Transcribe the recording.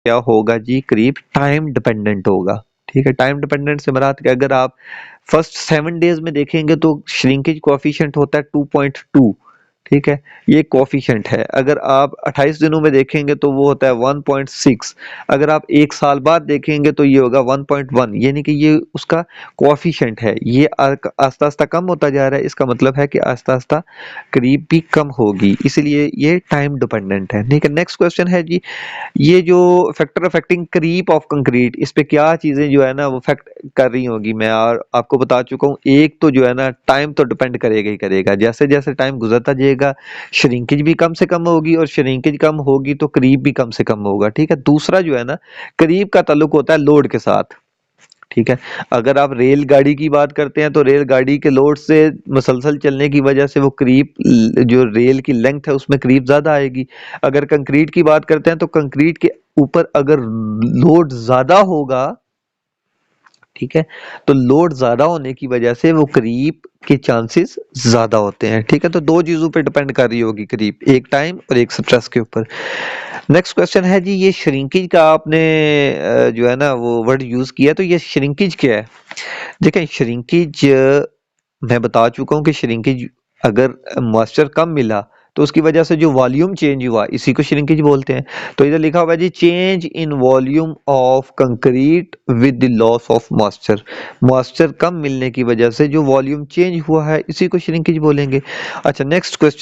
क्या होगा जी, करीब टाइम डिपेंडेंट होगा। ठीक है, टाइम डिपेंडेंट से मुराद कि अगर आप फर्स्ट 7 डेज में देखेंगे तो श्रिंकेज कोएफिशिएंट होता है 2.2। ठीक है, ये कोएफिशिएंट है। अगर आप 28 दिनों में देखेंगे तो वो होता है 1.6। अगर आप 1 साल बाद देखेंगे तो ये होगा 1.1, यानी कि ये उसका कोएफिशिएंट है। ये आस्ता आस्ता कम होता जा रहा है, इसका मतलब है कि आस्ता आस्ता करीब भी कम होगी, इसलिए ये टाइम डिपेंडेंट है। ठीक है, नेक्स्ट क्वेश्चन है जी, ये जो factor affecting creep of concrete, इस पे क्या चीजें जो है ना वो फैक्ट कर रही होगी, मैं और आपको बता चुका हूँ। एक तो जो है ना टाइम तो डिपेंड करेगा ही करेगा, जैसे जैसे टाइम गुजरता जाएगा श्रिंकेज भी कम से कम होगी, और श्रिंकेज कम होगी तो क्रीप भी कम से कम होगा। ठीक है, दूसरा जो है ना क्रीप का ताल्लुक होता है लोड के साथ। ठीक है, अगर आप रेलगाड़ी की बात करते हैं तो रेलगाड़ी के लोड से मुसलसल चलने की वजह से वो क्रीप, जो रेल की लेंथ है उसमें क्रीप ज्यादा आएगी। अगर कंक्रीट की बात करते हैं तो कंक्रीट के ऊपर अगर लोड ज्यादा होगा, ठीक है, तो लोड ज्यादा होने की वजह से वो क्रीप के चांसेस ज्यादा होते हैं। ठीक है, तो दो चीजों पे डिपेंड कर रही होगी क्रीप, एक टाइम और एक स्ट्रेस के ऊपर। नेक्स्ट क्वेश्चन है जी, ये श्रिंकेज का आपने जो है ना वो वर्ड यूज किया, तो ये श्रिंकेज क्या है? देखें, श्रिंकेज मैं बता चुका हूँ कि श्रिंकेज अगर मॉइस्चर कम मिला तो उसकी वजह से जो वॉल्यूम चेंज हुआ, इसी को श्रिंकेज बोलते हैं। तो इधर लिखा हुआ है जी, change in volume of concrete with the loss of moisture. Moisture कम मिलने की वजह से जो वॉल्यूम चेंज हुआ है, इसी को श्रिंकेज बोलेंगे। अच्छा, नेक्स्ट क्वेश्चन